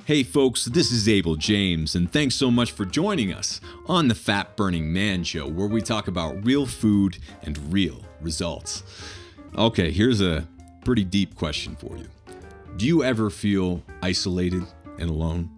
Hey folks, this is Abel James, and thanks so much for joining us on the Fat Burning Man Show, where we talk about real food and real results. Okay, here's a pretty deep question for you. Do you ever feel isolated and alone?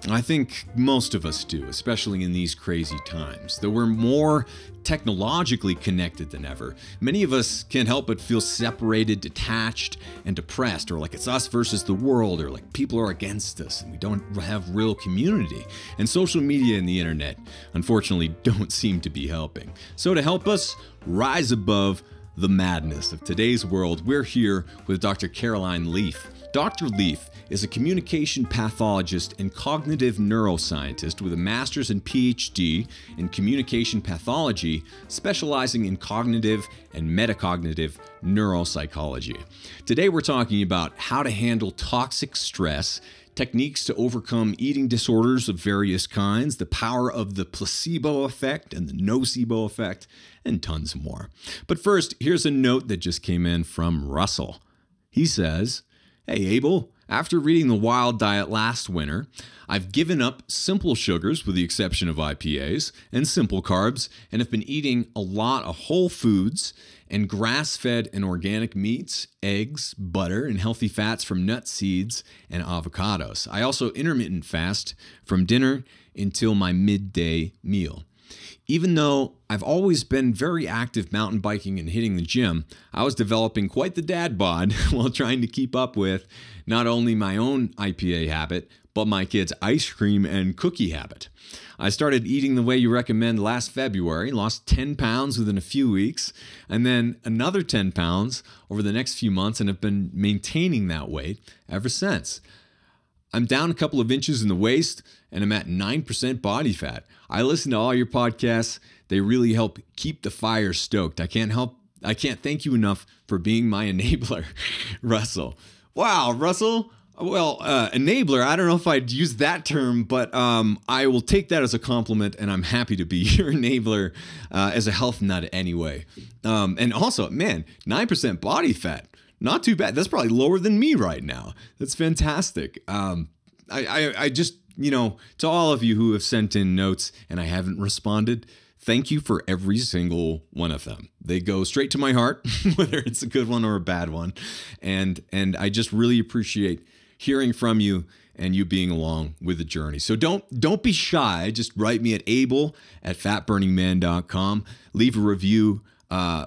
I think most of us do, especially in these crazy times. Though we're more technologically connected than ever, many of us can't help but feel separated, detached, and depressed, or like it's us versus the world, or like people are against us and we don't have real community. And social media and the internet, unfortunately, don't seem to be helping. So to help us rise above the madness of today's world, we're here with Dr. Caroline Leaf. Dr. Leaf is a communication pathologist and cognitive neuroscientist with a master's and PhD in communication pathology, specializing in cognitive and metacognitive neuropsychology. Today we're talking about how to handle toxic stress, techniques to overcome eating disorders of various kinds, the power of the placebo effect and the nocebo effect, and tons more. But first, here's a note that just came in from Russell. He says, "Hey Abel, after reading The Wild Diet last winter, I've given up simple sugars with the exception of IPAs and simple carbs, and have been eating a lot of whole foods and grass-fed and organic meats, eggs, butter, and healthy fats from nuts, seeds, and avocados. I also intermittent fast from dinner until my midday meal. Even though I've always been very active mountain biking and hitting the gym, I was developing quite the dad bod while trying to keep up with not only my own IPA habit, but my kids' ice cream and cookie habit. I started eating the way you recommend last February, lost 10 pounds within a few weeks, and then another 10 pounds over the next few months, and have been maintaining that weight ever since. I'm down a couple of inches in the waist, and I'm at 9% body fat. I listen to all your podcasts. They really help keep the fire stoked. I can't thank you enough for being my enabler." Russell. Wow, Russell. Well, enabler, I don't know if I'd use that term, but I will take that as a compliment, and I'm happy to be your enabler as a health nut anyway. And also, man, 9% body fat. Not too bad. That's probably lower than me right now. That's fantastic. I just, to all of you who have sent in notes and I haven't responded, thank you for every single one of them. They go straight to my heart, whether it's a good one or a bad one. And I just really appreciate hearing from you and you being along with the journey. So don't be shy. Just write me at abel@fatburningman.com. Leave a review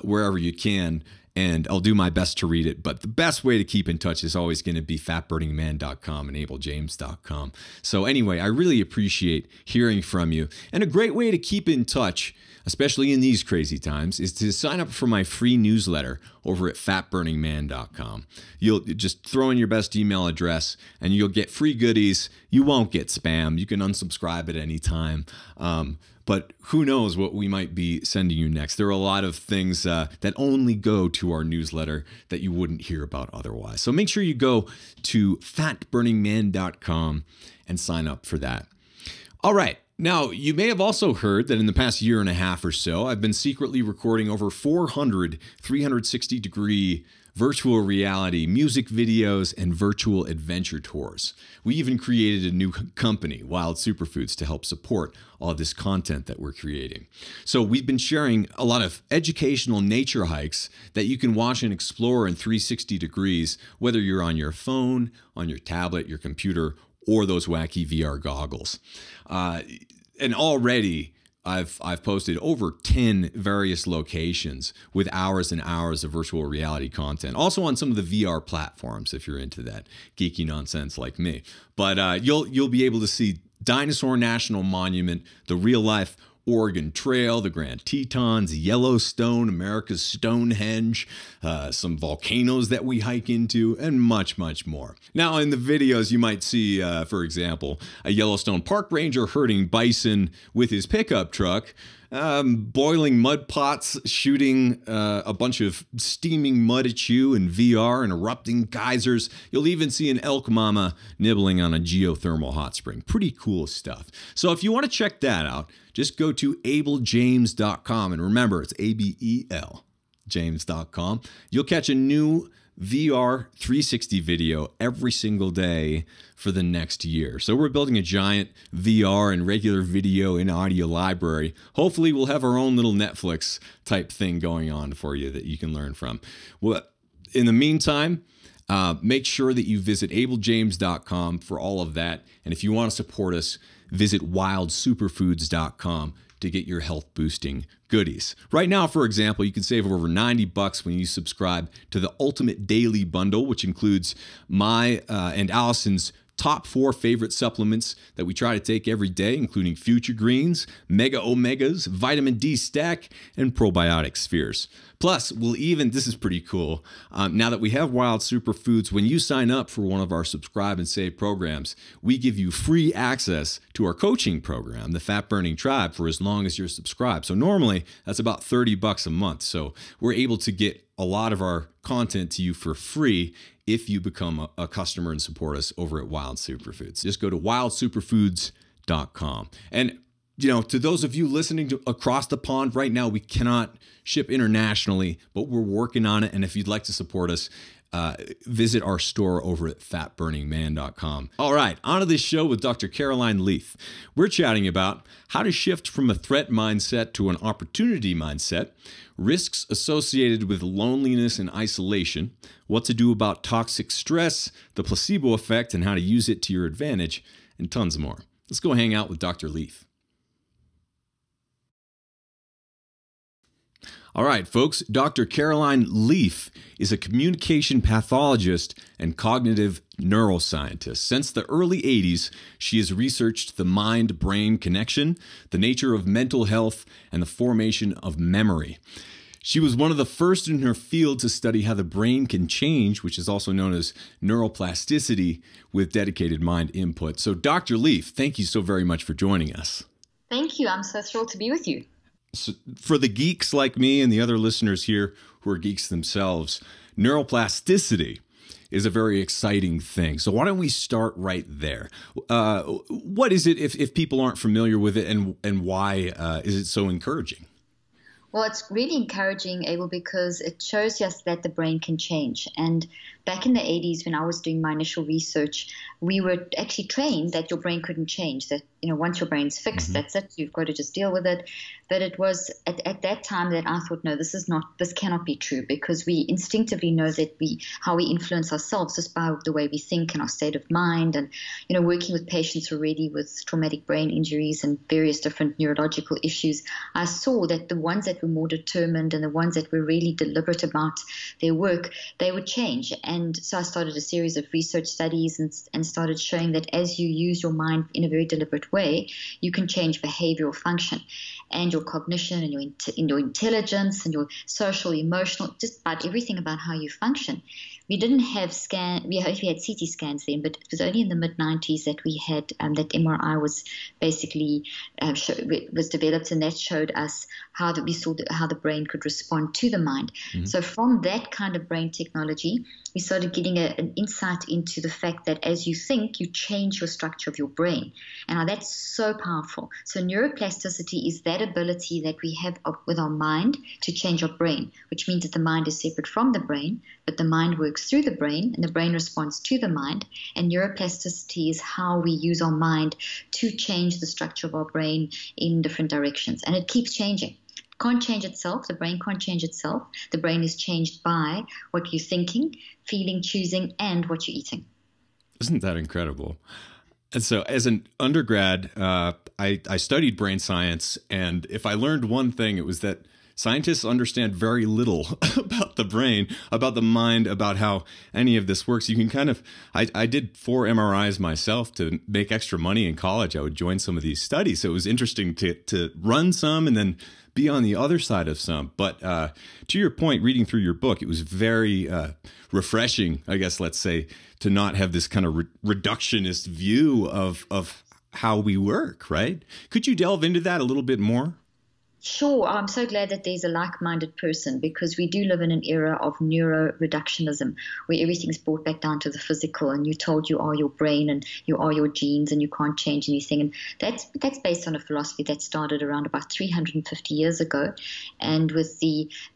wherever you can, and I'll do my best to read it. But the best way to keep in touch is always going to be fatburningman.com and abeljames.com. So anyway, I really appreciate hearing from you. And a great way to keep in touch, especially in these crazy times, is to sign up for my free newsletter over at fatburningman.com. You'll just throw in your best email address and you'll get free goodies. You won't get spam. You can unsubscribe at any time. But who knows what we might be sending you next. There are a lot of things that only go to our newsletter that you wouldn't hear about otherwise. So make sure you go to fatburningman.com and sign up for that. All right. Now, you may have also heard that in the past year and a half or so, I've been secretly recording over 400 360-degree virtual reality music videos and virtual adventure tours. We even created a new company, Wild Superfoods, to help support all this content that we're creating. So we've been sharing a lot of educational nature hikes that you can watch and explore in 360 degrees, whether you're on your phone, on your tablet, your computer, or those wacky VR goggles. And already I've posted over 10 various locations with hours and hours of virtual reality content. Also on some of the VR platforms if you're into that geeky nonsense like me. But you'll be able to see Dinosaur National Monument, the real life Oregon Trail, the Grand Tetons, Yellowstone, America's Stonehenge, some volcanoes that we hike into, and much, much more. Now, in the videos, you might see, for example, a Yellowstone park ranger herding bison with his pickup truck, boiling mud pots, shooting a bunch of steaming mud at you in VR, and erupting geysers. You'll even see an elk mama nibbling on a geothermal hot spring. Pretty cool stuff. So if you want to check that out, just go to abeljames.com. And remember, it's ABEL, James.com. You'll catch a new VR 360 video every single day for the next year. So we're building a giant VR and regular video and audio library. Hopefully we'll have our own little Netflix type thing going on for you that you can learn from. Well, in the meantime, make sure that you visit abeljames.com for all of that. And if you want to support us, visit wildsuperfoods.com to get your health boosting goodies. Right now, for example, you can save over $90 when you subscribe to the Ultimate Daily Bundle, which includes my and Allison's top 4 favorite supplements that we try to take every day, including Future Greens, Mega Omegas, Vitamin D Stack, and Probiotic Spheres. Plus, we'll even, this is pretty cool, now that we have Wild Superfoods, when you sign up for one of our Subscribe and Save programs, we give you free access to our coaching program, the Fat Burning Tribe, for as long as you're subscribed. So normally, that's about $30 a month. So we're able to get a lot of our content to you for free if you become a customer and support us over at Wild Superfoods. Just go to wildsuperfoods.com. And to those of you listening to across the pond right now, we cannot ship internationally, but we're working on it. And if you'd like to support us, visit our store over at fatburningman.com. All right, on to this show with Dr. Caroline Leaf. We're chatting about how to shift from a threat mindset to an opportunity mindset, risks associated with loneliness and isolation, what to do about toxic stress, the placebo effect and how to use it to your advantage, and tons more. Let's go hang out with Dr. Leaf. All right, folks, Dr. Caroline Leaf is a communication pathologist and cognitive neuroscientist. Since the early 80s, she has researched the mind-brain connection, the nature of mental health, and the formation of memory. She was one of the first in her field to study how the brain can change, which is also known as neuroplasticity, with dedicated mind input. So, Dr. Leaf, thank you so very much for joining us. Thank you. I'm so thrilled to be with you. So for the geeks like me and the other listeners here who are geeks themselves, neuroplasticity is a very exciting thing. So why don't we start right there? What is it if people aren't familiar with it, and why is it so encouraging? Well, it's really encouraging, Abel, because it shows us that the brain can change. And back in the 80s, when I was doing my initial research, we were actually trained that your brain couldn't change, that once your brain's fixed, that's it, you've got to just deal with it. But it was at that time that I thought, no, this cannot be true, because we instinctively know that how we influence ourselves just by the way we think and our state of mind. And, working with patients already with traumatic brain injuries and various different neurological issues, I saw that the ones that were more determined and the ones that were really deliberate about their work, they would change. And so I started a series of research studies and started showing that as you use your mind in a very deliberate way, you can change behavioral function and your cognition and your intelligence and your social, emotional, just about everything about how you function. We didn't have we had CT scans then, but it was only in the mid-90s that we had that MRI was basically was developed, and that showed us how the brain could respond to the mind. Mm-hmm. So from that kind of brain technology, we started getting an insight into the fact that as you think, you change your structure of your brain. And now that's so powerful. So neuroplasticity is that ability that we have with our mind to change our brain, which means that the mind is separate from the brain, but the mind works through the brain and the brain responds to the mind. And neuroplasticity is how we use our mind to change the structure of our brain in different directions. And it keeps changing. Can't change itself. The brain can't change itself. The brain is changed by what you're thinking, feeling, choosing, and what you're eating. Isn't that incredible? And so as an undergrad, I studied brain science. And if I learned one thing, it was that scientists understand very little about the brain, about the mind, about how any of this works. You can kind of, I did 4 MRIs myself to make extra money in college. I would join some of these studies. So it was interesting to run some and then be on the other side of some. But to your point, reading through your book, it was very refreshing, I guess, let's say, to not have this kind of reductionist view of how we work, right? Could you delve into that a little bit more? Sure. I'm so glad that there's a like-minded person, because we do live in an era of neuro reductionism where everything's brought back down to the physical, and you're told you are your brain and you are your genes and you can't change anything. And that's based on a philosophy that started around about 350 years ago. And with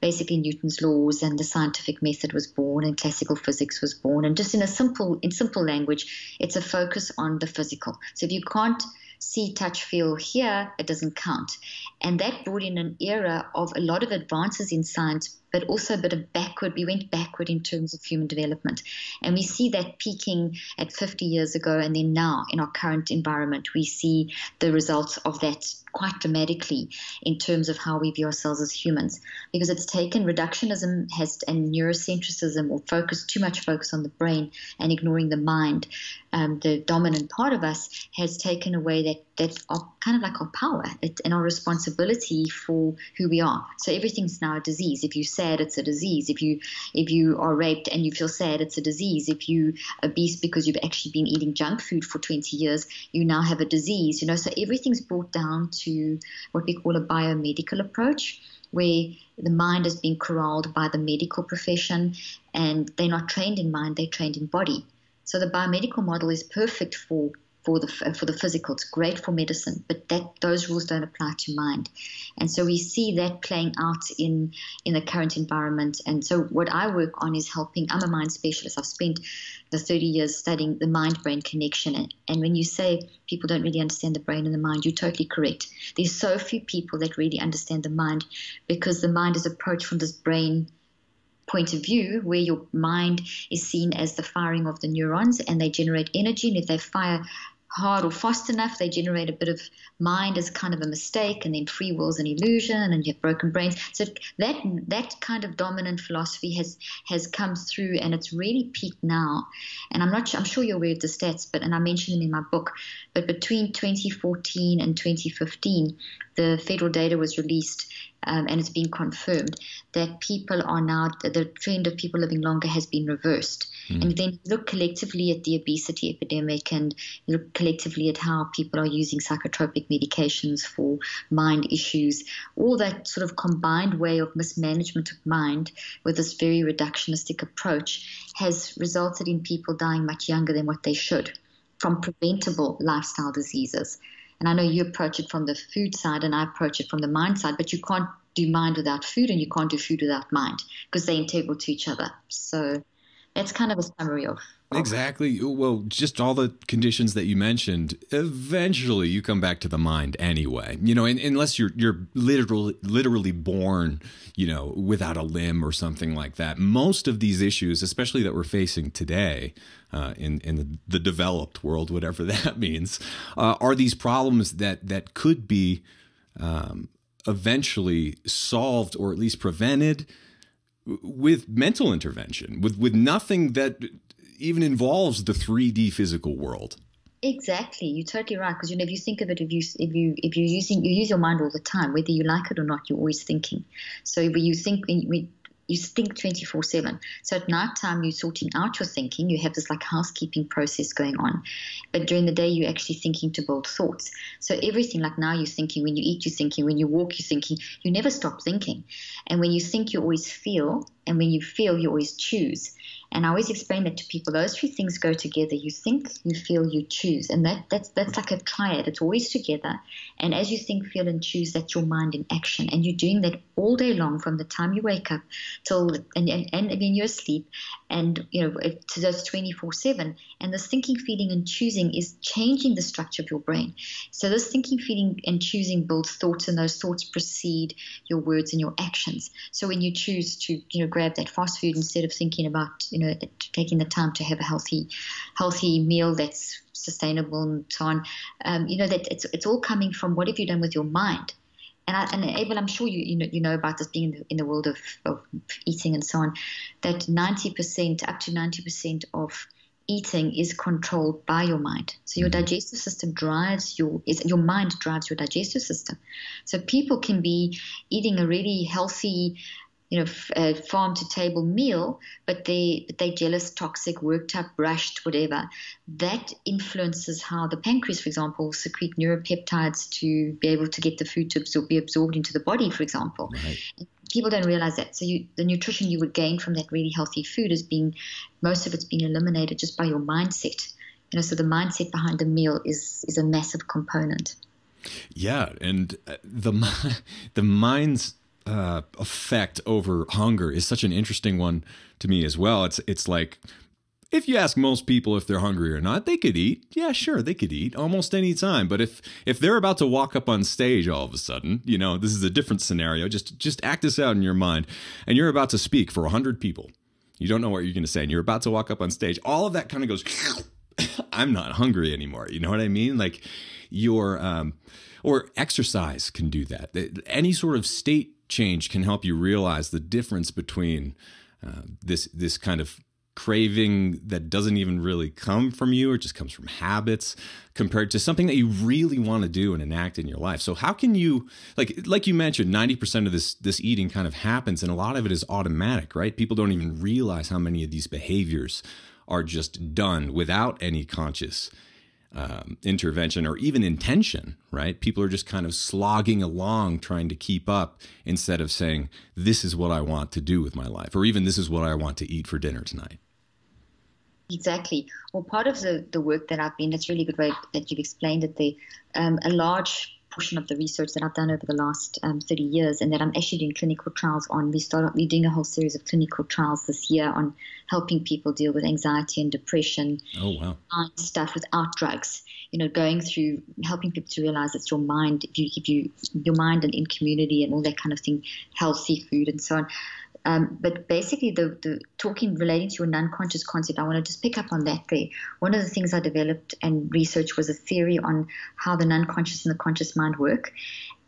basically Newton's laws and the scientific method was born and classical physics was born. And just in simple language, it's a focus on the physical. So if you can't see, touch, feel, hear, it doesn't count. And that brought in an era of a lot of advances in science, but also a bit of backward. We went backward in terms of human development. And we see that peaking at 50 years ago, and then now in our current environment, we see the results of that quite dramatically in terms of how we view ourselves as humans, because it's taken reductionism and neurocentrism, or too much focus on the brain and ignoring the mind. The dominant part of us has taken away that kind of like our power and our responsibility for who we are. So everything's now a disease. If you're sad, it's a disease. If you are raped and you feel sad, it's a disease. If you obese because you've actually been eating junk food for 20 years, you now have a disease. So everything's brought down to what we call a biomedical approach, where the mind has been corralled by the medical profession, and they're not trained in mind, they're trained in body. So the biomedical model is perfect for the physical. It's great for medicine, but those rules don't apply to mind. And so we see that playing out in the current environment. And so what I work on is helping. I'm a mind specialist. I've spent the 30 years studying the mind-brain connection. And when you say people don't really understand the brain and the mind, you're totally correct. There's so few people that really understand the mind, because the mind is approached from this brain point of view, where your mind is seen as the firing of the neurons, and they generate energy, and if they fire hard or fast enough, they generate a bit of mind as kind of a mistake, and then free will is an illusion, and you have broken brains. So that kind of dominant philosophy has come through, and it's really peaked now. And I'm sure you're aware of the stats, and I mentioned them in my book, but between 2014 and 2015, the federal data was released, and it's been confirmed that people are now, the trend of people living longer has been reversed. And then look collectively at the obesity epidemic, and look collectively at how people are using psychotropic medications for mind issues. All that sort of combined way of mismanagement of mind with this very reductionistic approach has resulted in people dying much younger than what they should from preventable lifestyle diseases. And I know you approach it from the food side and I approach it from the mind side, but you can't do mind without food, and you can't do food without mind, because they're integral to each other. So that's kind of a summary of Exactly. Well, just all the conditions that you mentioned, eventually you come back to the mind anyway, unless you're literally born, without a limb or something like that. Most of these issues, especially that we're facing today, in the developed world, whatever that means, are these problems that could be eventually solved, or at least prevented, with mental intervention, with nothing that even involves the 3D physical world. Exactly, you're totally right. Because if you think of it, you use your mind all the time, whether you like it or not, you're always thinking. So when you think 24/7. So at night time, you're sorting out your thinking. You have this like housekeeping process going on. But during the day, you're actually thinking to build thoughts. So everything, like now you're thinking, when you eat, you're thinking, when you walk, you're thinking. You never stop thinking. And when you think, you always feel. And when you feel, you always choose. And I always explain that to people. Those three things go together. You think, you feel, you choose. And that's like a triad. It's always together. And as you think, feel, and choose, that's your mind in action. And you're doing that all day long, from the time you wake up till and when you're asleep, and to those 24/7. And this thinking, feeling, and choosing is changing the structure of your brain. So this thinking, feeling, and choosing builds thoughts, and those thoughts precede your words and your actions. So when you choose to grab that fast food instead of thinking about taking the time to have a healthy meal that's sustainable and so on, that it's all coming from what have you done with your mind. And Abel, I'm sure you know about this, being in the world of eating and so on, that 90% up to 90% of eating is controlled by your mind. So your digestive system your mind drives your digestive system. So people can be eating a really healthy farm to table meal, but they're jealous, toxic, worked up, rushed, whatever. That influences how the pancreas, for example, secrete neuropeptides to be able to get the food to be absorbed into the body, for example. Right. People don't realize that. So the nutrition you would gain from that really healthy food most of it's being eliminated just by your mindset. So the mindset behind the meal is a massive component. Yeah, and the mind's effect over hunger is such an interesting one to me as well. It's like, if you ask most people if they're hungry or not, they could eat. Yeah, sure, they could eat almost any time. But if they're about to walk up on stage all of a sudden, this is a different scenario. Just act this out in your mind, and you're about to speak for 100 people. You don't know what you're going to say, and you're about to walk up on stage. All of that kind of goes, I'm not hungry anymore. You know what I mean? Like or exercise can do that. Any sort of state change can help you realize the difference between this kind of craving that doesn't even really come from you, or just comes from habits, compared to something that you really want to do and enact in your life. So how can you, like you mentioned, 90% of this eating kind of happens, and a lot of it is automatic, right? People don't even realize how many of these behaviors are just done without any conscious intervention or even intention, right? People are just kind of slogging along trying to keep up, instead of saying, this is what I want to do with my life, or even this is what I want to eat for dinner tonight. Exactly. Well, part of the work that that's really good way that you've explained it. A large portion of the research that I've done over the last 30 years, and that I'm actually doing clinical trials on. We're doing a whole series of clinical trials this year on helping people deal with anxiety and depression. Oh, wow. Stuff without drugs. Going through helping people to realize it's your mind. If you your mind and in community and all that kind of thing, healthy food and so on. But basically, the talking relating to your non-conscious concept, I want to just pick up on that there. One of the things I developed and researched was a theory on how the non-conscious and the conscious mind work.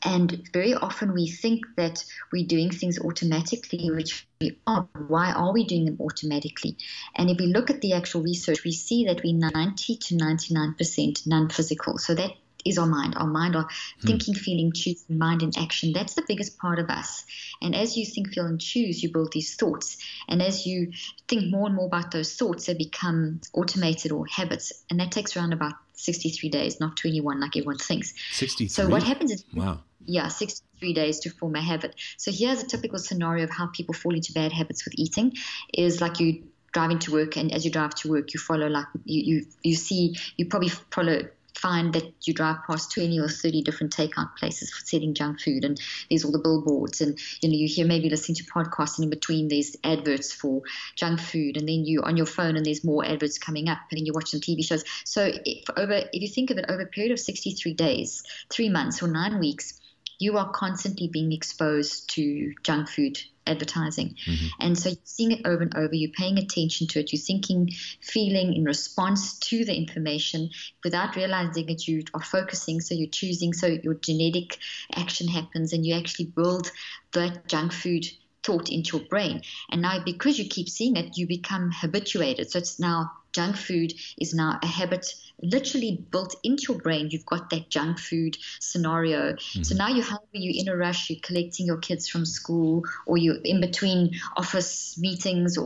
And very often we think that we're doing things automatically, which we are. Why are we doing them automatically? And if we look at the actual research, we see that we're 90 to 99% non-physical. So that is our mind. Our mind, our thinking, feeling, choosing, mind in action. That's the biggest part of us. And as you think, feel, and choose, you build these thoughts. And as you think more and more about those thoughts, they become automated or habits. And that takes around about 63 days, not 21 like everyone thinks. 63? So what happens is, wow. Yeah, 63 days to form a habit. So here's a typical scenario of how people fall into bad habits with eating. Is like you driving to work, and as you drive to work, you follow find that you drive past 20 or 30 different takeout places for selling junk food, and there's all the billboards, and you hear maybe listening to podcasts, and in between there's adverts for junk food, and then you on your phone and there's more adverts coming up, and then you watch some TV shows. So if you think of it over a period of 63 days, 3 months or 9 weeks, you are constantly being exposed to junk food advertising. Mm-hmm. And so you're seeing it over and over, you're paying attention to it, you're thinking, feeling in response to the information without realizing that you are focusing, so you're choosing, so your genetic action happens, and you actually build that junk food thought into your brain. And now because you keep seeing it, you become habituated. So it's now junk food is now a habit literally built into your brain. You've got that junk food scenario. Mm-hmm. So now you're hungry, you're in a rush, you're collecting your kids from school, or you're in between office meetings,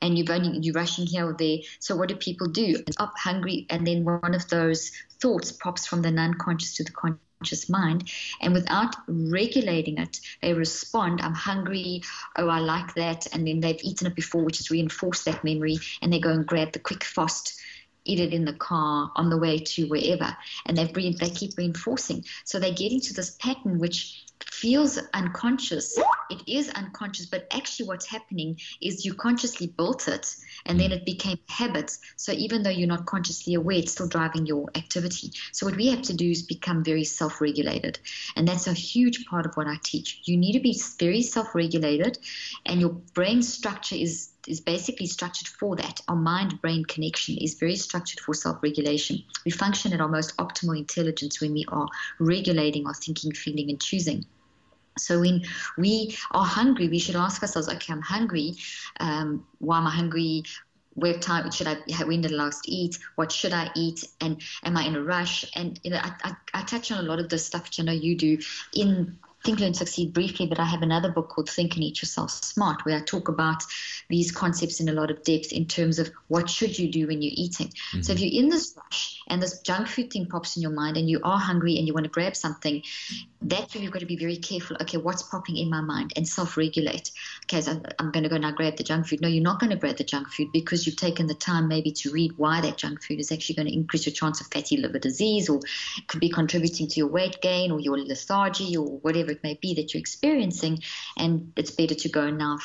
and you're rushing here or there. So what do people do? Up hungry, and then one of those thoughts pops from the non-conscious to the conscious mind, and without regulating it, they respond, I'm hungry, oh, I like that, and then they've eaten it before, which has reinforced that memory, and they go and grab the quick fast, eat it in the car on the way to wherever, and they keep reinforcing. So they get into this pattern which feels unconscious. It is unconscious, but actually what's happening is you consciously built it, and then it became habits. So even though you're not consciously aware, it's still driving your activity. So what we have to do is become very self-regulated, and that's a huge part of what I teach. You need to be very self-regulated, and your brain structure is basically structured for that. Our mind-brain connection is very structured for self-regulation. We function at our most optimal intelligence when we are regulating our thinking, feeling, and choosing. So when we are hungry, we should ask ourselves, okay, I'm hungry. Why am I hungry? When did I last eat? What should I eat? And am I in a rush? And I touch on a lot of this stuff, which I know you do, in Think, Learn, Succeed briefly, but I have another book called Think and Eat Yourself Smart, where I talk about these concepts in a lot of depth in terms of what should you do when you're eating. Mm-hmm. So if you're in this rush and this junk food thing pops in your mind and you are hungry and you want to grab something, that's where you've got to be very careful. Okay, what's popping in my mind, and self-regulate. Okay, so I'm going to go now grab the junk food. No, you're not going to grab the junk food because you've taken the time maybe to read why that junk food is actually going to increase your chance of fatty liver disease, or could be contributing to your weight gain or your lethargy or whatever it may be that you're experiencing. And it's better to go now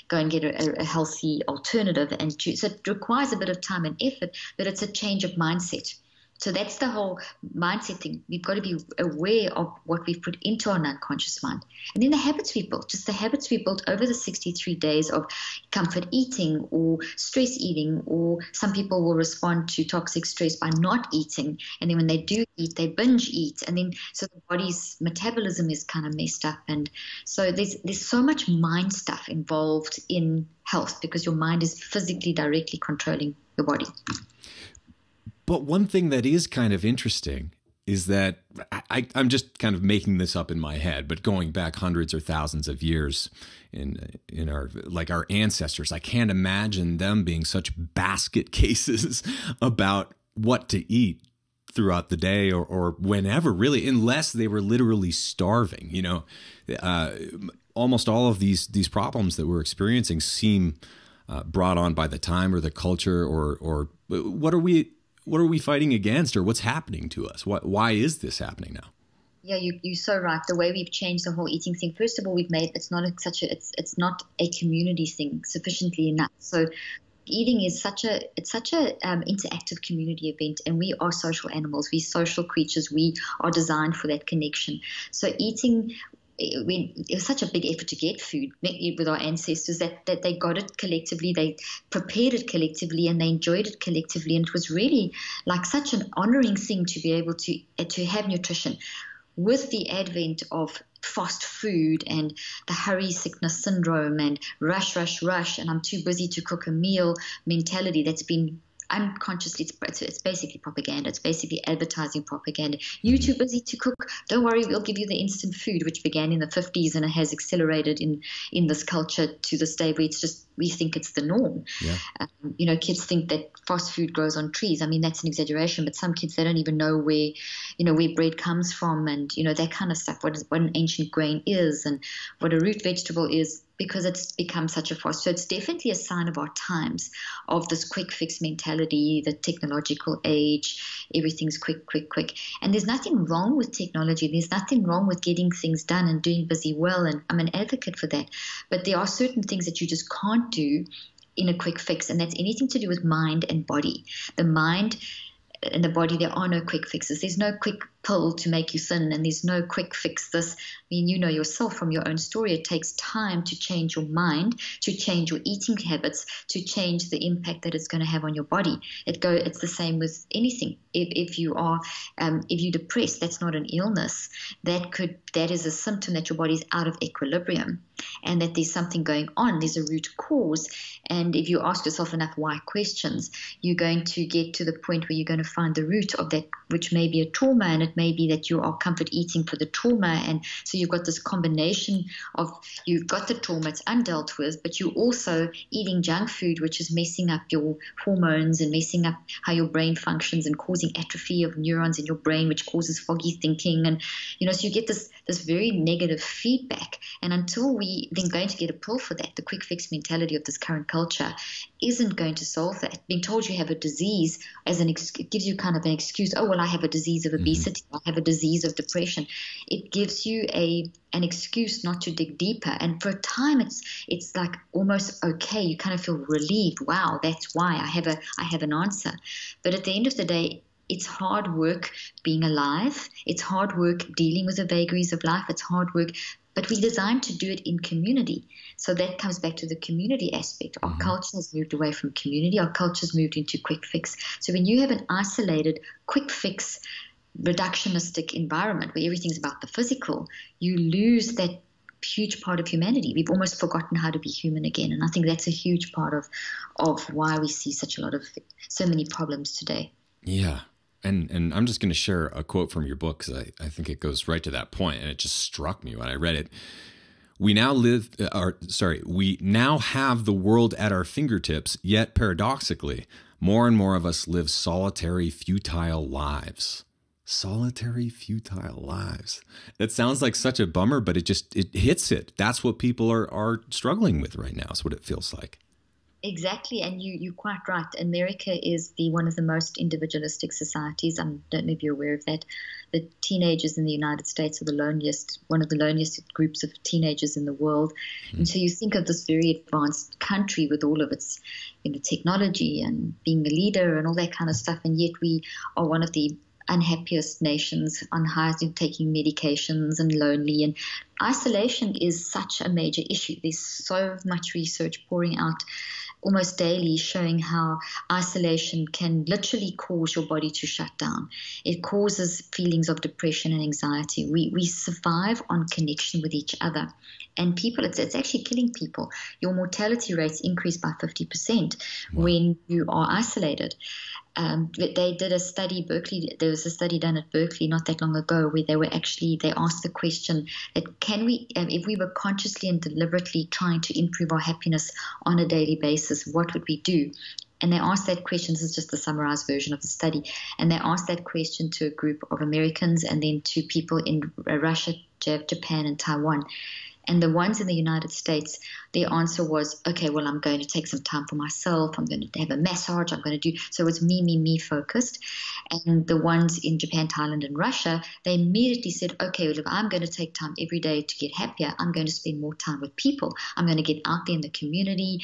go and get a healthy alternative. And so it requires a bit of time and effort, but it's a change of mindset. So that's the whole mindset thing. We've got to be aware of what we've put into our unconscious mind. And then the habits we built, just the habits we built over the 63 days of comfort eating or stress eating, or some people will respond to toxic stress by not eating. And then when they do eat, they binge eat. And then so the body's metabolism is kind of messed up. And so there's so much mind stuff involved in health because your mind is physically directly controlling your body. But one thing that is kind of interesting is that I'm just kind of making this up in my head, but going back hundreds or thousands of years in our ancestors, I can't imagine them being such basket cases about what to eat throughout the day or whenever, really, unless they were literally starving. Almost all of these problems that we're experiencing seem brought on by the time or the culture or what are we fighting against, or what's happening to us? Why is this happening now? Yeah, you're so right. The way we've changed the whole eating thing. First of all, we've made it's not a community thing sufficiently enough. So eating is such a interactive community event, and we are social animals. We're social creatures. We are designed for that connection. So eating. It was such a big effort to get food with our ancestors that they got it collectively, they prepared it collectively, and they enjoyed it collectively. And it was really like such an honoring thing to be able to have nutrition. With the advent of fast food and the hurry sickness syndrome and rush, and I'm too busy to cook a meal mentality that's been unconsciously, it's basically propaganda. It's basically advertising propaganda. You're too busy to cook. Don't worry, we'll give you the instant food, which began in the 50s and it has accelerated in this culture to this day where it's just we think it's the norm. Yeah. Kids think that fast food grows on trees. I mean, that's an exaggeration, but some kids, they don't even know where bread comes from and, that kind of stuff, what an ancient grain is and what a root vegetable is, because it's become such a fast. So it's definitely a sign of our times, of this quick fix mentality, the technological age, everything's quick. And there's nothing wrong with technology. There's nothing wrong with getting things done and doing busy well. And I'm an advocate for that. But there are certain things that you just can't do in a quick fix. And that's anything to do with mind and body. The mind and the body, there are no quick fixes. There's no quick pill to make you thin, and there's no quick fix this. I mean, you know yourself from your own story, it takes time to change your mind, to change your eating habits, to change the impact that it's going to have on your body. It's the same with anything. If you're depressed, that's not an illness. That is a symptom that your body's out of equilibrium and that there's something going on. There's a root cause. And if you ask yourself enough why questions, you're going to get to the point where you're going to find the root of that, which may be a trauma, and it may be that you are comfort eating for the trauma. And so you've got this combination of, you've got the trauma, it's undealt with, but you're also eating junk food, which is messing up your hormones and messing up how your brain functions and causing atrophy of neurons in your brain, which causes foggy thinking. And, so you get this very negative feedback. And until we then going to get a pill for that, the quick fix mentality of this current culture isn't going to solve that. Being told you have a disease it gives you kind of an excuse. Oh, well, I have a disease of obesity. I have a disease of depression. It gives you an excuse not to dig deeper. And for a time, it's like almost okay. You kind of feel relieved. Wow, that's why I have an answer. But at the end of the day, it's hard work being alive. It's hard work dealing with the vagaries of life. It's hard work. But we're designed to do it in community. So that comes back to the community aspect. Our culture has moved away from community. Our culture has moved into quick fix. So when you have an isolated, quick fix, reductionistic environment where everything's about the physical, you lose that huge part of humanity. We've almost forgotten how to be human again. And I think that's a huge part of why we see so many problems today. Yeah. And I'm just going to share a quote from your book because I think it goes right to that point, and it just struck me when I read it. We now we now have the world at our fingertips, yet paradoxically, more and more of us live solitary, futile lives. Solitary, futile lives. That sounds like such a bummer, but it hits it. That's what people are struggling with right now. Is what it feels like. Exactly, and you're quite right. America is one of the most individualistic societies. I don't know if you're aware of that. The teenagers in the United States are one of the loneliest groups of teenagers in the world. Mm-hmm. And so you think of this very advanced country with all of its technology and being a leader and all that kind of stuff, and yet we are one of the unhappiest nations, on highest in taking medications and lonely, and isolation is such a major issue. There's so much research pouring out almost daily showing how isolation can literally cause your body to shut down. It causes feelings of depression and anxiety. We survive on connection with each other. And people, it's actually killing people. Your mortality rates increase by 50% when you are isolated. They did a study, there was a study done at Berkeley not that long ago where they asked the question that if we were consciously and deliberately trying to improve our happiness on a daily basis, what would we do? And they asked that question, this is just the summarized version of the study, and they asked that question to a group of Americans and then to people in Russia, Japan, and Taiwan. And the ones in the United States, their answer was, okay, well, I'm going to take some time for myself. I'm going to have a massage. I'm going to do – so it was me focused. And the ones in Japan, Thailand, and Russia, they immediately said, okay, well, if I'm going to take time every day to get happier, I'm going to spend more time with people. I'm going to get out there in the community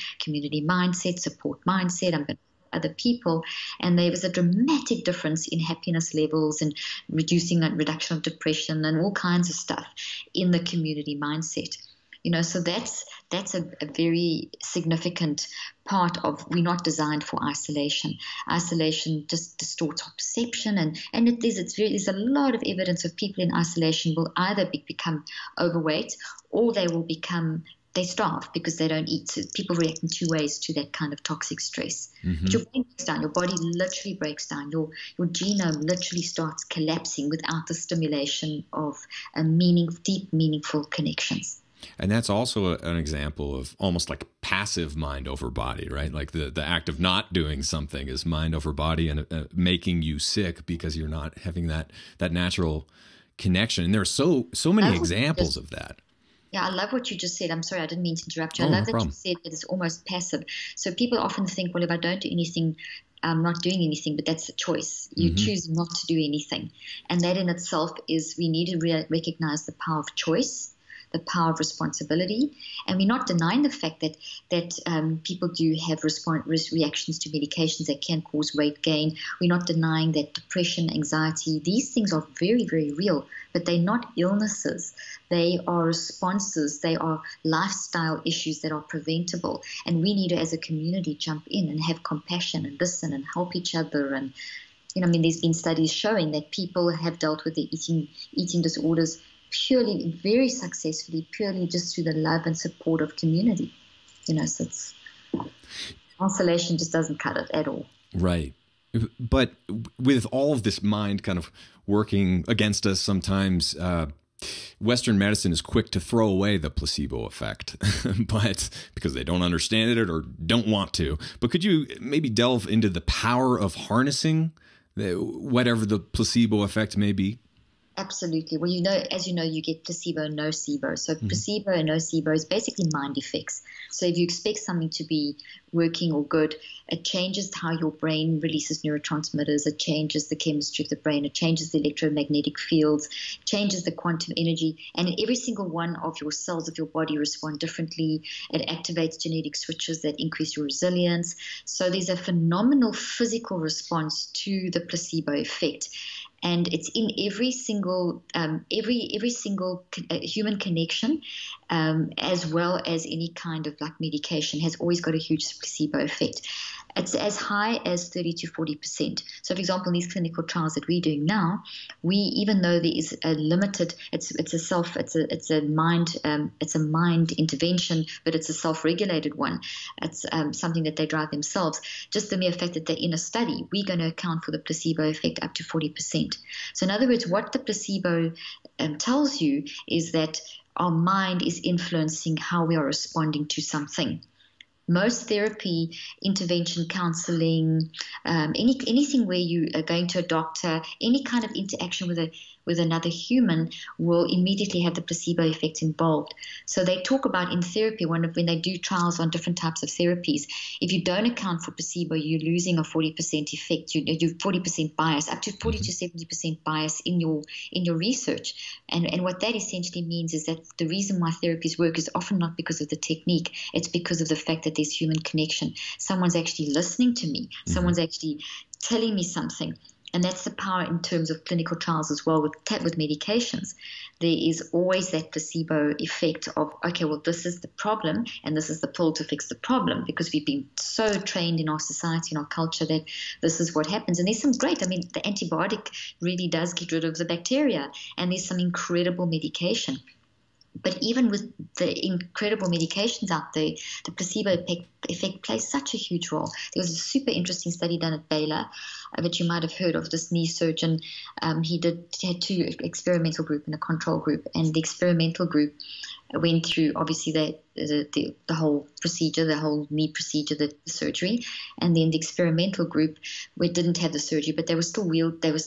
mindset, support mindset. I'm going to other people, and there was a dramatic difference in happiness levels and reduction of depression and all kinds of stuff in the community mindset. So that's a very significant part of, we're not designed for isolation. Isolation just distorts our perception, and there's a lot of evidence of people in isolation will either become overweight or they starve because they don't eat. So people react in two ways to that kind of toxic stress. Mm-hmm. But your brain breaks down, your body literally breaks down, your genome literally starts collapsing without the stimulation of deep, meaningful connections. And that's also an example of almost like passive mind over body, right? Like the act of not doing something is mind over body and making you sick because you're not having that natural connection. And there are so many examples of that. Yeah, I love what you just said. I'm sorry, I didn't mean to interrupt you. I love that you said that it's almost passive. So people often think, well, if I don't do anything, I'm not doing anything, but that's a choice. You choose not to do anything. And that in itself is, we need to recognize the power of choice, the power of responsibility. And we're not denying the fact that people do have reactions to medications that can cause weight gain. We're not denying that depression, anxiety, these things are very, very real, but they're not illnesses. They are responses. They are lifestyle issues that are preventable. And we need to, as a community, jump in and have compassion and listen and help each other. And, there's been studies showing that people have dealt with the eating disorders purely, very successfully, purely just through the love and support of community. So isolation just doesn't cut it at all. Right. But with all of this mind kind of working against us sometimes, Western medicine is quick to throw away the placebo effect, but because they don't understand it or don't want to. But could you maybe delve into the power of harnessing whatever the placebo effect may be? Absolutely. Well, as you know, you get placebo and nocebo. So placebo and nocebo is basically mind effects. So if you expect something to be working or good, it changes how your brain releases neurotransmitters. It changes the chemistry of the brain. It changes the electromagnetic fields, changes the quantum energy. And every single one of your cells of your body respond differently. It activates genetic switches that increase your resilience. So there's a phenomenal physical response to the placebo effect. And it's in every single human connection, as well as any kind of like medication, has always got a huge placebo effect. It's as high as 30 to 40%. So, for example, in these clinical trials that we're doing now, even though there is a limited, it's a mind intervention, but it's a self-regulated one. It's something that they drive themselves. Just the mere fact that they're in a study, we're going to account for the placebo effect up to 40%. So, in other words, what the placebo tells you is that our mind is influencing how we are responding to something. Most therapy, intervention, counseling, anything where you are going to a doctor, any kind of interaction with another human will immediately have the placebo effect involved. So they talk about in therapy, when they do trials on different types of therapies, if you don't account for placebo, you're losing a 40% effect. You're 40% bias, up to 40 to 70% bias in your research. And what that essentially means is that the reason why therapies work is often not because of the technique. It's because of the fact that there's human connection. Someone's actually listening to me. Someone's actually telling me something. And that's the power in terms of clinical trials as well with medications. There is always that placebo effect of, okay, well, this is the problem and this is the pill to fix the problem, because we've been so trained in our society, in our culture, that this is what happens. And there's some great, the antibiotic really does get rid of the bacteria, and there's some incredible medication. But even with the incredible medications out there, the placebo effect plays such a huge role. There was a super interesting study done at Baylor that you might have heard of, this knee surgeon. He had two experimental group and a control group, and the experimental group went through obviously the whole procedure, the whole knee procedure, the surgery, and then the experimental group didn't have the surgery, but they were still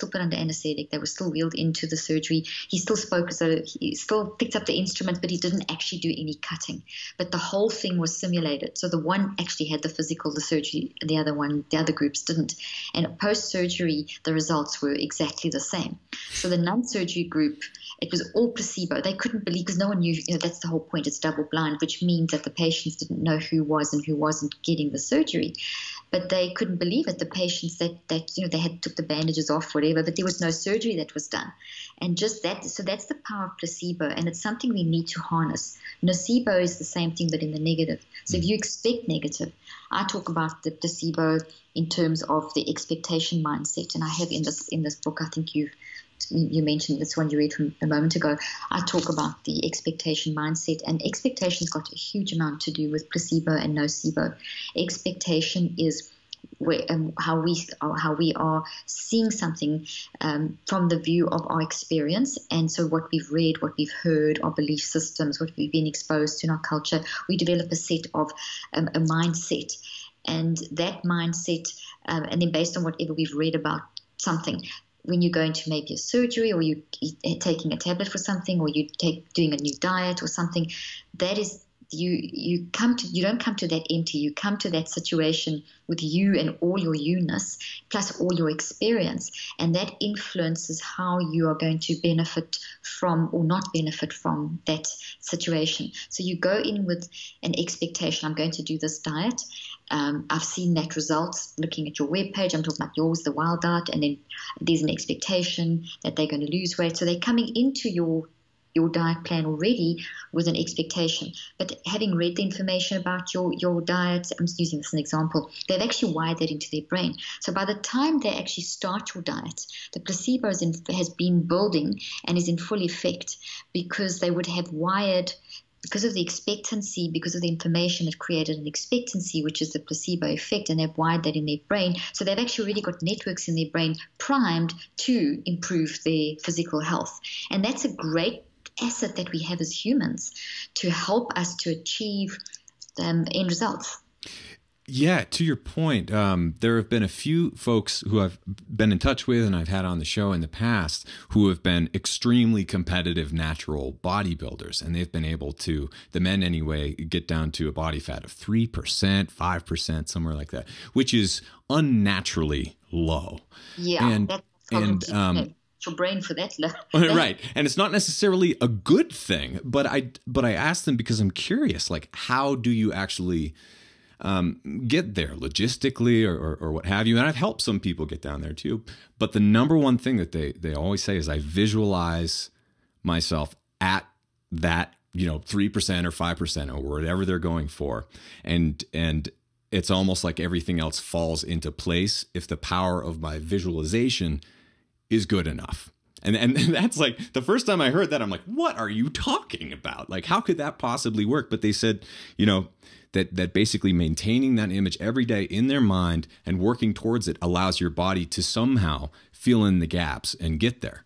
put under anesthetic, they were still wheeled into the surgery. He still spoke, so he still picked up the instrument, but he didn't actually do any cutting. But the whole thing was simulated. So the one actually had the surgery, the other groups didn't. And post-surgery, the results were exactly the same. So the non-surgery group, it was all placebo. They couldn't believe, because no one knew, that's the whole point, it's double blind, which means that the patients didn't know who was and who wasn't getting the surgery. But they couldn't believe it, the patients that they had took the bandages off, whatever, but there was no surgery that was done. And just that, so that's the power of placebo, and it's something we need to harness. Nocebo is the same thing, but in the negative. So if you expect negative, I talk about the placebo in terms of the expectation mindset, and I have in this book, I think you mentioned this one you read from a moment ago, I talk about the expectation mindset, and expectation's got a huge amount to do with placebo and nocebo. Expectation is how we are seeing something from the view of our experience, and so what we've read, what we've heard, our belief systems, what we've been exposed to in our culture, we develop a set of a mindset, and that mindset, and then based on whatever we've read about something, when you're going to maybe a surgery, or you're taking a tablet for something, or you're doing a new diet or something, that is, you don't come to that empty. You come to that situation with you and all your you-ness, plus all your experience, and that influences how you are going to benefit from or not benefit from that situation. So you go in with an expectation, I'm going to do this diet. I've seen that results looking at your webpage. I'm talking about yours, the wild diet, and then there's an expectation that they're going to lose weight. So they're coming into your diet plan already with an expectation. But having read the information about your diet, I'm just using this as an example, they've actually wired that into their brain. So by the time they actually start your diet, the placebo has been building and is in full effect, because they would have wired, because of the expectancy, because of the information, it created an expectancy, which is the placebo effect, and they've wired that in their brain. So they've actually already got networks in their brain primed to improve their physical health. And that's a great asset that we have as humans to help us to achieve end results. Yeah, to your point, there have been a few folks who I've been in touch with and I've had on the show in the past who have been extremely competitive natural bodybuilders, and they've been able to, the men anyway, get down to a body fat of 3%, 5%, somewhere like that, which is unnaturally low. Yeah, your brain for that. Right. And it's not necessarily a good thing, but I asked them because I'm curious, like, how do you actually get there logistically or what have you? And I've helped some people get down there too. But the number one thing that they always say is, I visualize myself at that, 3% or 5% or whatever they're going for. And it's almost like everything else falls into place if the power of my visualization is good enough. And that's like the first time I heard that, I'm like, what are you talking about? Like, how could that possibly work? But they said, you know, that basically maintaining that image every day in their mind and working towards it allows your body to somehow fill in the gaps and get there.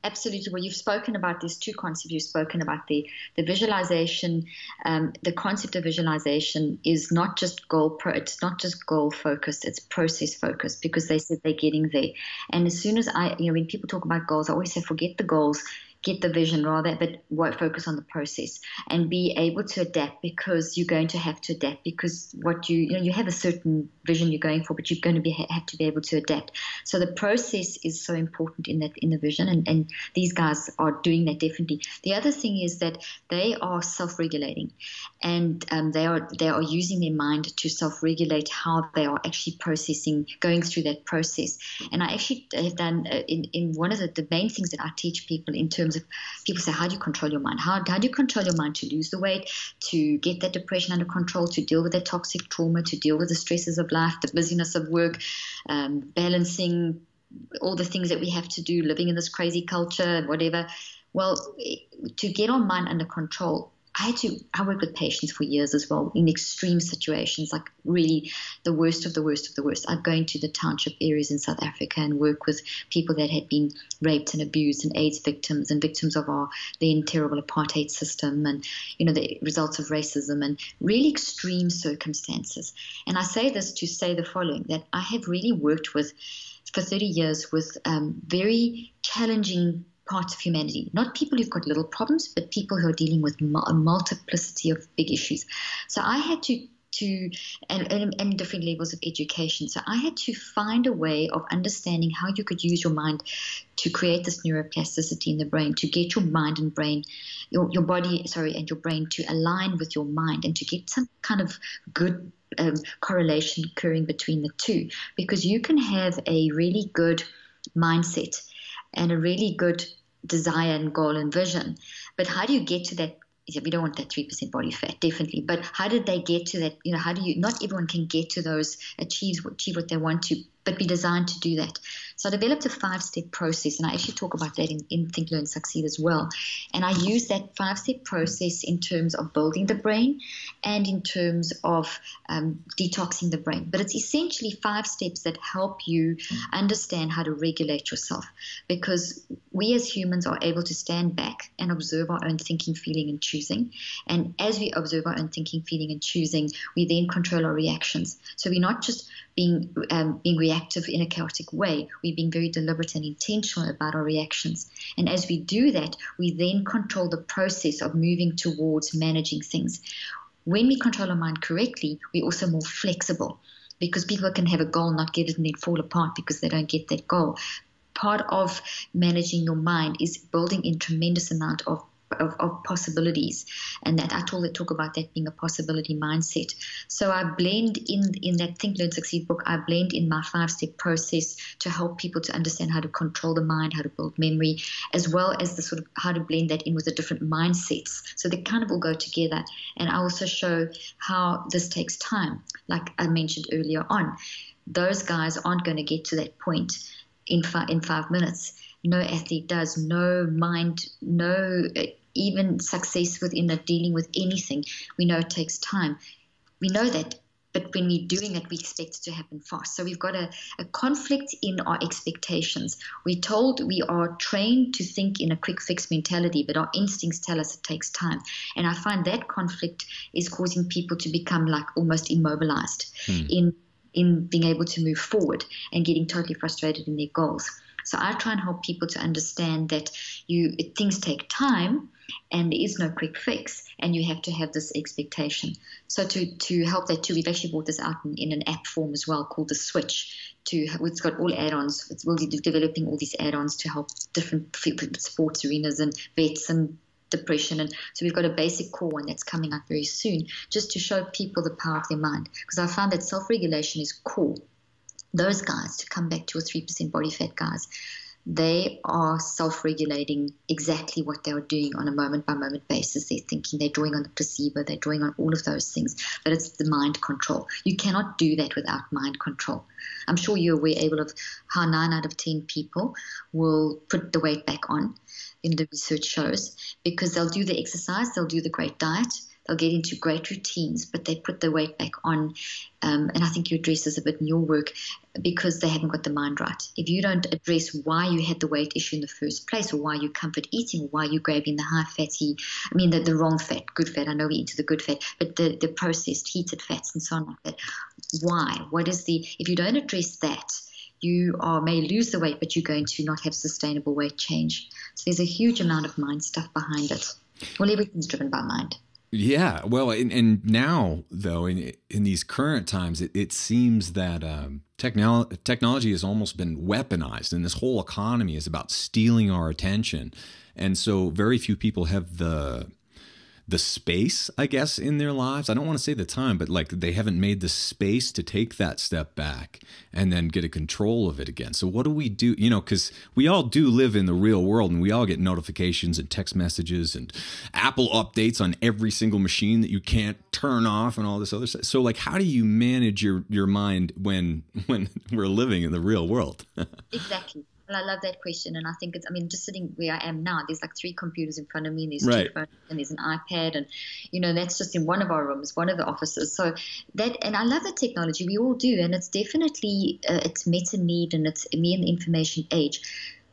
Absolutely. Well, you've spoken about these two concepts. You've spoken about the visualization. The concept of visualization is not just it's not just goal focused. It's process focused, because they said they're getting there. And as soon as when people talk about goals, I always say forget the goals. Get the vision rather, but focus on the process and be able to adapt, because you're going to have to adapt, because you have a certain vision you're going for, but you're going to have to be able to adapt. So the process is so important in the vision, and these guys are doing that definitely. The other thing is that they are self-regulating, and they are using their mind to self-regulate how they are actually processing, going through that process. And I actually have done in one of the main things that I teach people in terms of, people say, how do you control your mind? How do you control your mind to lose the weight, to get that depression under control, to deal with that toxic trauma, to deal with the stresses of life, the busyness of work, balancing all the things that we have to do, living in this crazy culture, whatever. Well, to get our mind under control, I worked with patients for years as well in extreme situations, like really the worst of the worst of the worst. I'd go into the township areas in South Africa and work with people that had been raped and abused, and AIDS victims, and victims of our then terrible apartheid system, and the results of racism, and really extreme circumstances. And I say this to say the following, that I have really worked with for 30 years with very challenging parts of humanity, not people who've got little problems, but people who are dealing with a multiplicity of big issues. So I had to and different levels of education. So I had to find a way of understanding how you could use your mind to create this neuroplasticity in the brain, to get your mind and brain, your body, and your brain to align with your mind, and to get some kind of good correlation occurring between the two. Because you can have a really good mindset and a really good desire and goal and vision, but how do you get to that? We don't want that 3% body fat, definitely, but how did they get to that? How do you, not everyone can get to those, achieve what they want to, but be designed to do that. So I developed a 5-step process, and I actually talk about that in Think, Learn, Succeed as well. And I use that 5-step process in terms of building the brain and in terms of detoxing the brain. But it's essentially 5 steps that help you understand how to regulate yourself, because we as humans are able to stand back and observe our own thinking, feeling, and choosing. And as we observe our own thinking, feeling, and choosing, we then control our reactions. So we're not just being reactive in a chaotic way. We're being very deliberate and intentional about our reactions. And as we do that, we then control the process of moving towards managing things. When we control our mind correctly, we're also more flexible, because people can have a goal, not get it, and then fall apart because they don't get that goal. Part of managing your mind is building in tremendous amount of possibilities, and that I talk about that being a possibility mindset. So I blend in that Think, Learn, Succeed book, I blend in my 5-step process to help people to understand how to control the mind, how to build memory, as well as the sort of how to blend that in with the different mindsets. So they kind of all go together. And I also show how this takes time. Like I mentioned earlier on, those guys aren't going to get to that point in 5 minutes. No athlete does. No mind, no even success within dealing with anything. We know it takes time. We know that, but when we're doing it, we expect it to happen fast. So we've got a conflict in our expectations. We are trained to think in a quick fix mentality, but our instincts tell us it takes time. And I find that conflict is causing people to become like almost immobilized in being able to move forward and getting totally frustrated in their goals. So I try and help people to understand that things take time and there is no quick fix, and you have to have this expectation. So to help that too, we've actually brought this out in an app form as well called The Switch. It's got all add-ons. We'll be developing all these add-ons to help different sports arenas and vets and depression. And so we've got a basic core one that's coming out very soon, just to show people the power of their mind, because I found that self-regulation is core. Those guys, to come back to a 3% body fat guys, they are self-regulating exactly what they are doing on a moment-by-moment basis. They're thinking, they're drawing on the placebo, they're drawing on all of those things, but it's the mind control. You cannot do that without mind control. I'm sure you're aware, Abel, of how 9 out of 10 people will put the weight back on, in the research shows, because they'll do the exercise, they'll do the great diet, they'll get into great routines, but they put the weight back on. And I think you address this a bit in your work, because they haven't got the mind right. If you don't address why you had the weight issue in the first place, or why you're comfort eating, or why you're grabbing the high fatty, the wrong fat, good fat, I know we're into the good fat, but the processed, heated fats and so on like that. Why? If you don't address that, you may lose the weight, but you're going to not have sustainable weight change. So there's a huge amount of mind stuff behind it. Well, everything's driven by mind. Yeah, well, and now, though, in these current times, it seems that technology has almost been weaponized, and this whole economy is about stealing our attention. And so very few people have the space, I guess, in their lives. I don't want to say the time, but like they haven't made the space to take that step back and then get a control of it again. So what do we do? Because we all do live in the real world, and we all get notifications and text messages and Apple updates on every single machine that you can't turn off and all this other stuff. So like, how do you manage your mind when we're living in the real world? Exactly. Well, I love that question, and I think just sitting where I am now, there's like 3 computers in front of me, and there's 2 phones, and there's an iPad, and that's just in one of our rooms, one of the offices. So and I love that technology. We all do, and it's definitely it's met a need, and it's me in the information age.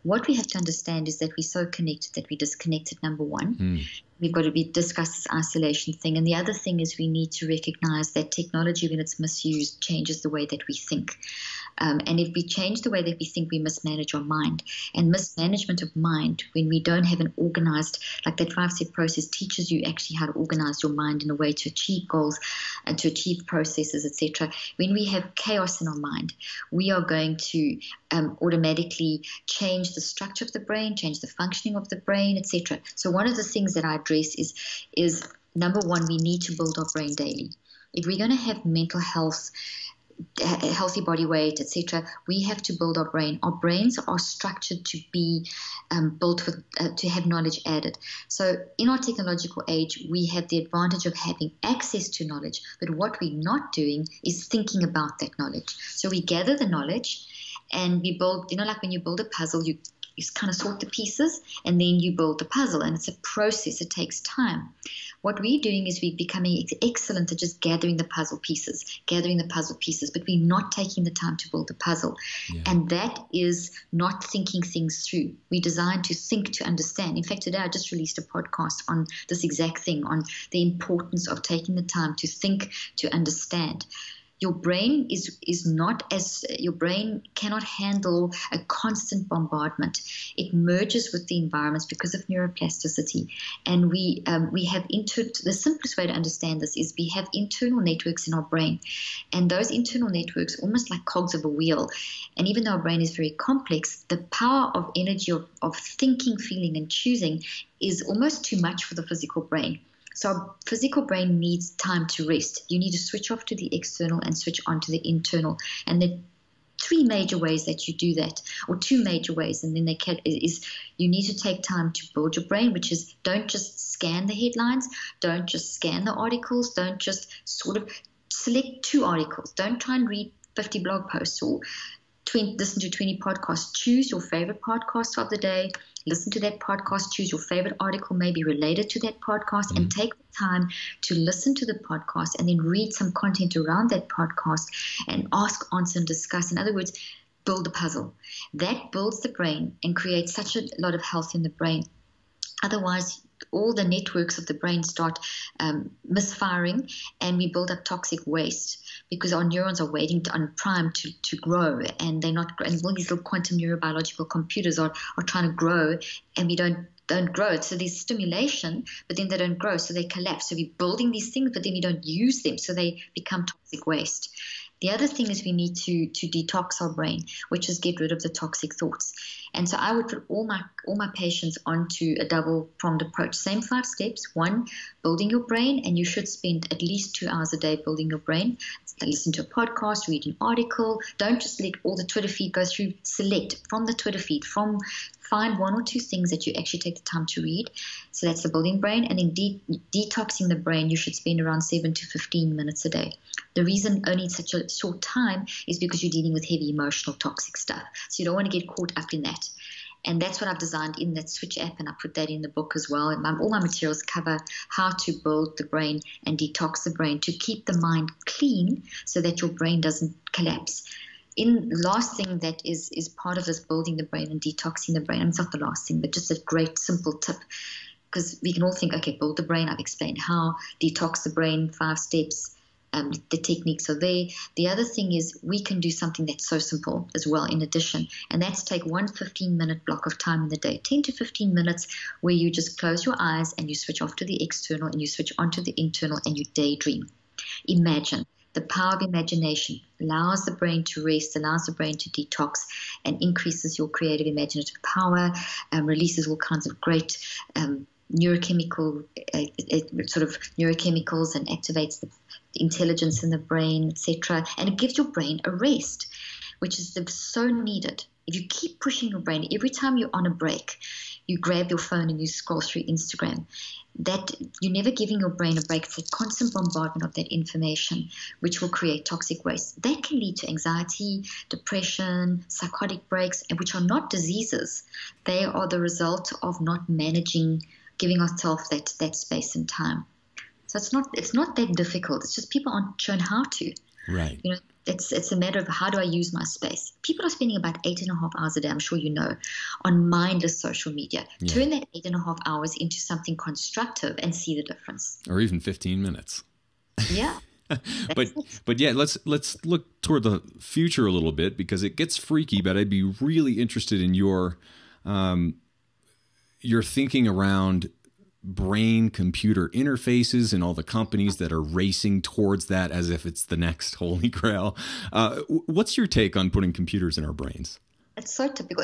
What we have to understand is that we're so connected that we're disconnected, number one. We've got to discuss this isolation thing. And the other thing is we need to recognize that technology, when it's misused, changes the way that we think. And if we change the way that we think, we mismanage our mind. And mismanagement of mind, when we don't have an organized, like that 5-step process teaches you actually how to organize your mind in a way to achieve goals and to achieve processes, etc. When we have chaos in our mind, we are going to automatically change the structure of the brain, change the functioning of the brain, etc. So one of the things that I address is number one, we need to build our brain daily. If we're going to have mental health, a healthy body weight, etc., we have to build our brain. Our brains are structured to be built with to have knowledge added. So in our technological age, we have the advantage of having access to knowledge, but what we're not doing is thinking about that knowledge. So we gather the knowledge and we build, like when you build a puzzle, you kind of sort the pieces and then you build the puzzle, and it's a process. It takes time. What we're doing is we're becoming excellent at just gathering the puzzle pieces, but we're not taking the time to build the puzzle. Yeah. And that is not thinking things through. We're designed to think, to understand. In fact, today I just released a podcast on this exact thing, on the importance of taking the time to think, to understand. Your brain your brain cannot handle a constant bombardment. It merges with the environments because of neuroplasticity. And we have the simplest way to understand this is we have internal networks in our brain. And those internal networks, almost like cogs of a wheel. And even though our brain is very complex, the power of energy of thinking, feeling, and choosing is almost too much for the physical brain. So our physical brain needs time to rest. You need to switch off to the external and switch on to the internal. And there are 3 major ways that you do that, or 2 major ways. And then you need to take time to build your brain, which is don't just scan the headlines, don't just scan the articles, don't just sort of select 2 articles. Don't try and read 50 blog posts or listen to 20 podcasts. Choose your favorite podcast of the day. Listen to that podcast, choose your favorite article, maybe related to that podcast, and take the time to listen to the podcast and then read some content around that podcast and ask, answer, and discuss. In other words, build the puzzle. That builds the brain and creates such a lot of health in the brain. Otherwise, all the networks of the brain start misfiring, and we build up toxic waste because our neurons are waiting on prime to grow, and they're not. And all these little quantum neurobiological computers are trying to grow, and we don't grow. So there's stimulation, but then they don't grow, so they collapse. So we're building these things, but then we don't use them, so they become toxic waste. The other thing is we need to detox our brain, which is get rid of the toxic thoughts. And so I would put all my patients onto a double-pronged approach. Same 5 steps. 1, building your brain, and you should spend at least 2 hours a day building your brain. Listen to a podcast, read an article. Don't just let all the Twitter feed go through. Select from the Twitter feed, find 1 or 2 things that you actually take the time to read. So that's the building brain. And then detoxing the brain, you should spend around 7 to 15 minutes a day. The reason only such a short time is because you're dealing with heavy emotional toxic stuff. So you don't want to get caught up in that. And that's what I've designed in that Switch app, and I put that in the book as well. And all my materials cover how to build the brain and detox the brain to keep the mind clean so that your brain doesn't collapse. In the last thing that is part of this building the brain and detoxing the brain, and it's not the last thing, but just a great simple tip, because we can all think, okay, build the brain, I've explained how, detox the brain, 5 steps, the techniques are there. The other thing is we can do something that's so simple as well in addition, and that's take 1 15-minute block of time in the day, 10 to 15 minutes, where you just close your eyes and you switch off to the external and you switch onto the internal and you daydream. Imagine. The power of imagination allows the brain to rest, allows the brain to detox, and increases your creative imaginative power, releases all kinds of great neurochemicals and activates the intelligence in the brain, etc. And it gives your brain a rest, which is so needed. If you keep pushing your brain, every time you're on a break, you grab your phone and you scroll through Instagram, that you're never giving your brain a break. It's a constant bombardment of that information, which will create toxic waste. That can lead to anxiety, depression, psychotic breaks, and which are not diseases. They are the result of not managing, giving ourselves that space and time. So it's not that difficult. It's just people aren't shown how to. Right. You know, it's a matter of how do I use my space. People are spending about 8.5 hours a day, I'm sure you know, on mindless social media. Yeah. Turn that 8.5 hours into something constructive and see the difference. Or even 15 minutes. Yeah. but yeah, let's look toward the future a little bit, because it gets freaky, but I'd be really interested in your thinking around brain-computer interfaces and all the companies that are racing towards that as if it's the next holy grail. What's your take on putting computers in our brains? It's so typical.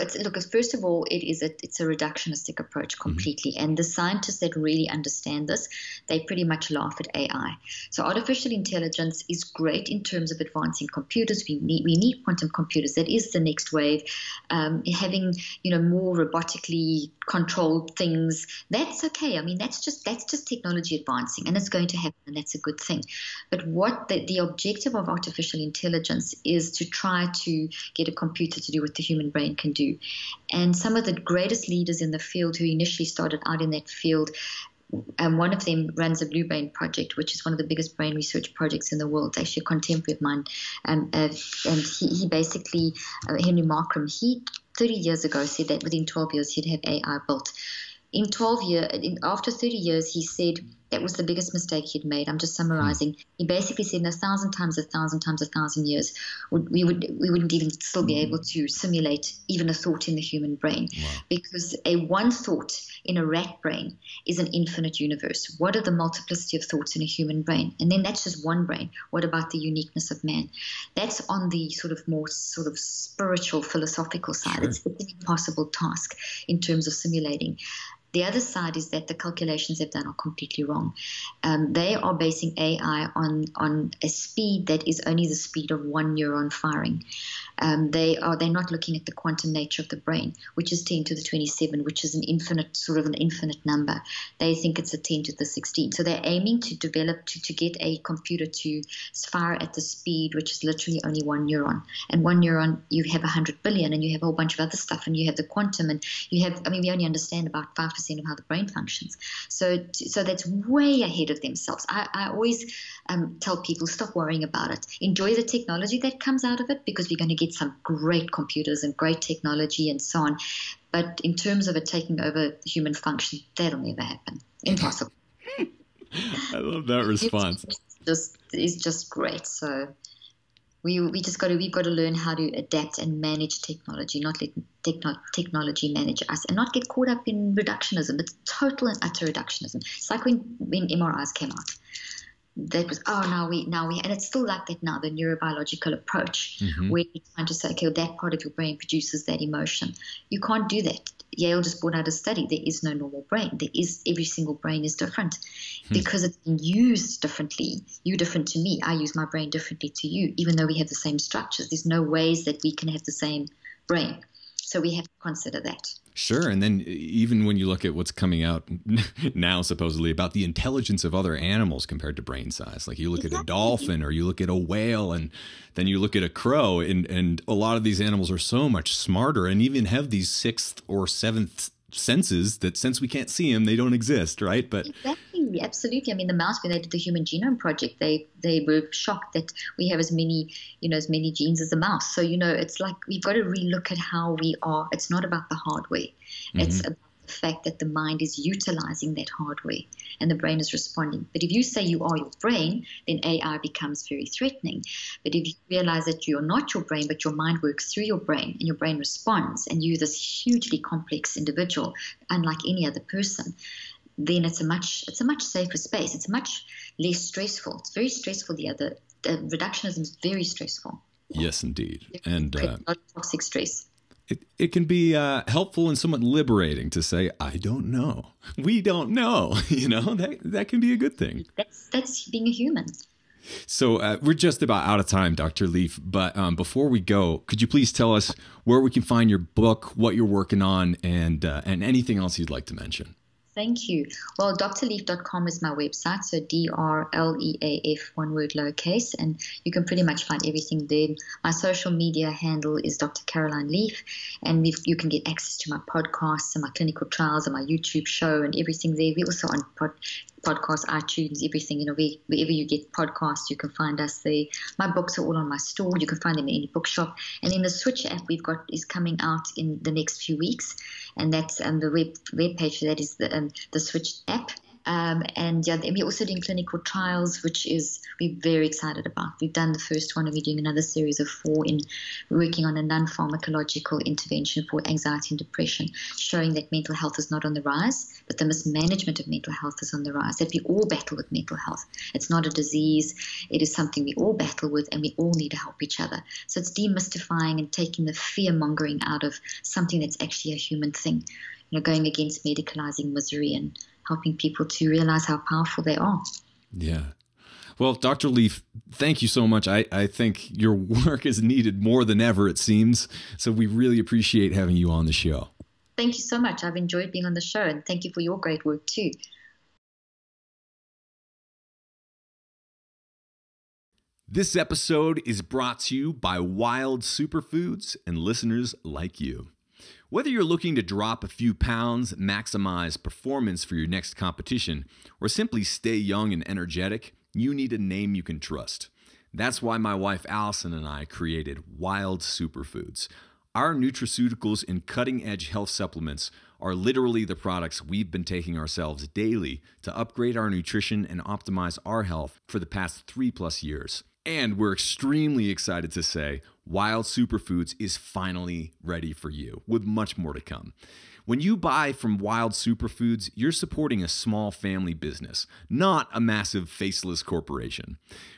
First of all, it's a reductionistic approach completely. Mm-hmm. And the scientists that really understand this, they pretty much laugh at AI. So artificial intelligence is great in terms of advancing computers. We need quantum computers. That is the next wave. Having more robotically controlled things, that's okay. I mean, that's just technology advancing, and it's going to happen, and that's a good thing. But what the objective of artificial intelligence is to try to get a computer to do what the human brain can do. And some of the greatest leaders in the field who initially started out in that field, one of them runs a Blue Brain project, which is one of the biggest brain research projects in the world. It's actually a contemporary of mine. And he basically, Henry Markram, he 30 years ago said that within 12 years he'd have AI built. After 30 years, he said that was the biggest mistake he'd made. I'm just summarizing. He basically said in 1,000 times, 1,000 years, we wouldn't even still be able to simulate even a thought in the human brain. Wow. Because one thought in a rat brain is an infinite universe. What are the multiplicity of thoughts in a human brain? And then that's just one brain. What about the uniqueness of man? That's on the more spiritual, philosophical side. Sure. It's an impossible task in terms of simulating. The other side is that the calculations they've done are completely wrong. They are basing AI on a speed that is only the speed of one neuron firing. They're not looking at the quantum nature of the brain, which is 10 to the 27, which is an infinite number. They think it's a 10 to the 16. So they're aiming to develop to get a computer to fire at the speed, which is literally only one neuron. And one neuron, you have 100 billion, and you have a whole bunch of other stuff, and you have the quantum, and you have, we only understand about 5% of how the brain functions. So that's way ahead of themselves. I always tell people, stop worrying about it. Enjoy the technology that comes out of it, because we're going to get some great computers and great technology and so on. But in terms of it taking over human function, that'll never happen. Impossible. I love that response. It's just great. So we've got to learn how to adapt and manage technology, not let technology manage us, and not get caught up in reductionism. It's total and utter reductionism. It's like when MRIs came out. that was, oh, now we, and it's still like that now, the neurobiological approach, Hmm. where you're trying to say, okay, that part of your brain produces that emotion. You can't do that. Yale just brought out a study. There is no normal brain. Every single brain is different because it's been used differently. You different to me. I use my brain differently to you, even though we have the same structures. There's no ways that we can have the same brain. So we have to consider that. Sure. And then even when you look at what's coming out now, supposedly about the intelligence of other animals compared to brain size, like you look at a dolphin or you look at a whale and then you look at a crow, and a lot of these animals are so much smarter and even have these sixth or seventh senses that since we can't see them, they don't exist. Right. But Exactly, absolutely. I mean, the mouse, when they did the Human Genome Project, they were shocked that we have as many genes as a mouse. So, it's like we've got to relook at how we are. It's not about the hardware. It's about the fact that the mind is utilizing that hardware and the brain is responding. But if you say you are your brain, then AI becomes very threatening. But if you realize that you're not your brain, but your mind works through your brain and your brain responds, and you're this hugely complex individual, unlike any other person, then it's a much safer space. It's much less stressful. It's very stressful. The reductionism is very stressful. yes, indeed. And A lot of toxic stress. it can be helpful and somewhat liberating to say, I don't know. We don't know. That can be a good thing. That's being a human. So we're just about out of time, Dr. Leaf. But before we go, could you please tell us where we can find your book, what you're working on, and anything else you'd like to mention? Thank you. Well, drleaf.com is my website, so DRLEAF, one word lowercase, and you can pretty much find everything there. My social media handle is Dr. Caroline Leaf, and you can get access to my podcasts and my clinical trials and my YouTube show and everything there. We're also on podcasts, iTunes, everything. Wherever you get podcasts, you can find us there. My books are all on my store. You can find them in any bookshop. And then the Switch app we've got is coming out in the next few weeks, and that's the web page for that is the Switch app. And we're also doing clinical trials, which we're very excited about. We've done the first one, and we're doing another series of 4 working on a non-pharmacological intervention for anxiety and depression, showing that mental health is not on the rise, but the mismanagement of mental health is on the rise, that we all battle with mental health. It's not a disease. It is something we all battle with, and we all need to help each other. So it's demystifying and taking the fear-mongering out of something that's actually a human thing, going against medicalizing misery and helping people to realize how powerful they are. Yeah. Well, Dr. Leaf, thank you so much. I think your work is needed more than ever, it seems. So we really appreciate having you on the show. Thank you so much. I've enjoyed being on the show, and thank you for your great work too. This episode is brought to you by Wild Superfoods and listeners like you. Whether you're looking to drop a few pounds, maximize performance for your next competition, or simply stay young and energetic, you need a name you can trust. That's why my wife Allison and I created Wild Superfoods. Our nutraceuticals and cutting-edge health supplements are literally the products we've been taking ourselves daily to upgrade our nutrition and optimize our health for the past 3+ years. And we're extremely excited to say Wild Superfoods is finally ready for you, with much more to come. When you buy from Wild Superfoods, you're supporting a small family business, not a massive faceless corporation.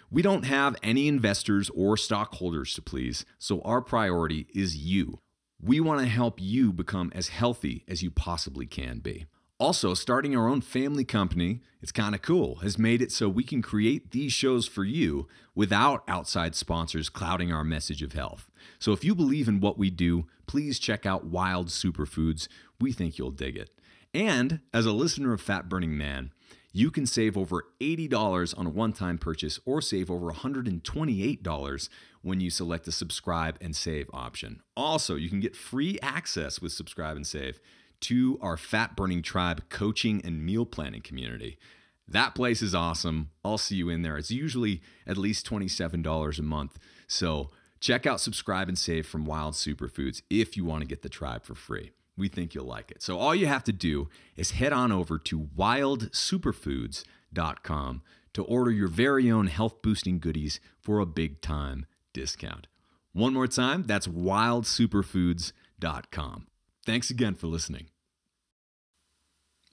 We don't have any investors or stockholders to please, so our priority is you. We want to help you become as healthy as you possibly can be. Also, starting our own family company, it's kind of cool, has made it so we can create these shows for you without outside sponsors clouding our message of health. So if you believe in what we do, please check out Wild Superfoods. We think you'll dig it. And as a listener of Fat Burning Man, you can save over $80 on a one-time purchase or save over $128 when you select the subscribe and save option. Also, you can get free access with subscribe and save to our Fat Burning Tribe coaching and meal planning community. That place is awesome. I'll see you in there. It's usually at least $27 a month. So check out Subscribe and Save from Wild Superfoods if you want to get the tribe for free. We think you'll like it. So all you have to do is head on over to wildsuperfoods.com to order your very own health boosting goodies for a big time discount. One more time, that's wildsuperfoods.com. Thanks again for listening.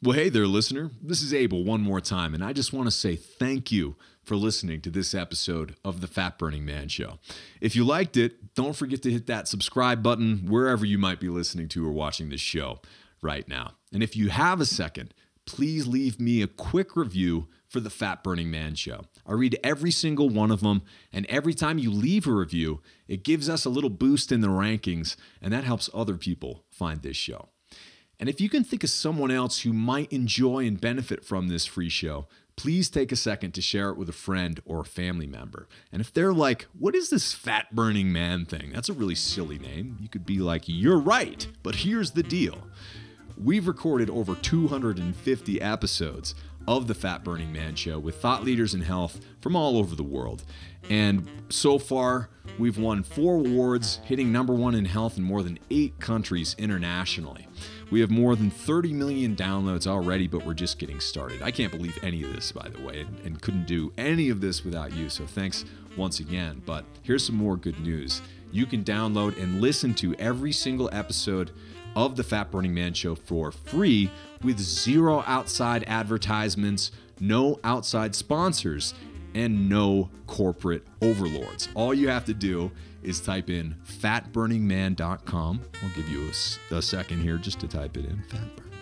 Well, hey there, listener. This is Abel one more time, and I just want to say thank you for listening to this episode of the Fat Burning Man Show. If you liked it, don't forget to hit that subscribe button wherever you might be listening to or watching this show right now. And if you have a second, please leave me a quick review for the Fat Burning Man Show. I read every single one of them, and every time you leave a review, it gives us a little boost in the rankings, and that helps other people find this show. And if you can think of someone else who might enjoy and benefit from this free show, please take a second to share it with a friend or a family member. And if they're like, what is this fat burning man thing? That's a really silly name. You could be like, you're right, but here's the deal. We've recorded over 250 episodes of the Fat Burning Man Show with thought leaders in health from all over the world. And so far, we've won 4 awards, hitting #1 in health in more than 8 countries internationally. We have more than 30 million downloads already, but we're just getting started. I can't believe any of this, by the way, and couldn't do any of this without you, so thanks once again. But here's some more good news. You can download and listen to every single episode of the Fat Burning Man Show for free with 0 outside advertisements, no outside sponsors, and no corporate overlords. All you have to do is type in fatburningman.com. I'll give you a second here just to type it in, fatburningman.com.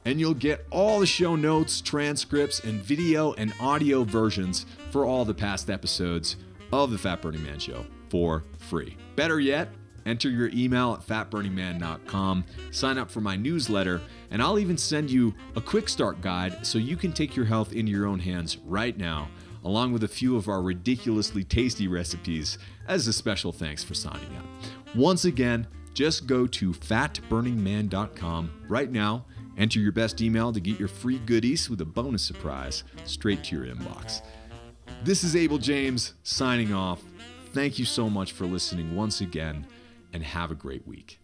And you'll get all the show notes, transcripts, and video and audio versions for all the past episodes of the Fat Burning Man Show for free. Better yet, enter your email at fatburningman.com, sign up for my newsletter, and I'll even send you a quick start guide so you can take your health into your own hands right now, along with a few of our ridiculously tasty recipes as a special thanks for signing up. Once again, just go to fatburningman.com right now, enter your best email to get your free goodies with a bonus surprise straight to your inbox. This is Abel James signing off. Thank you so much for listening once again, and have a great week.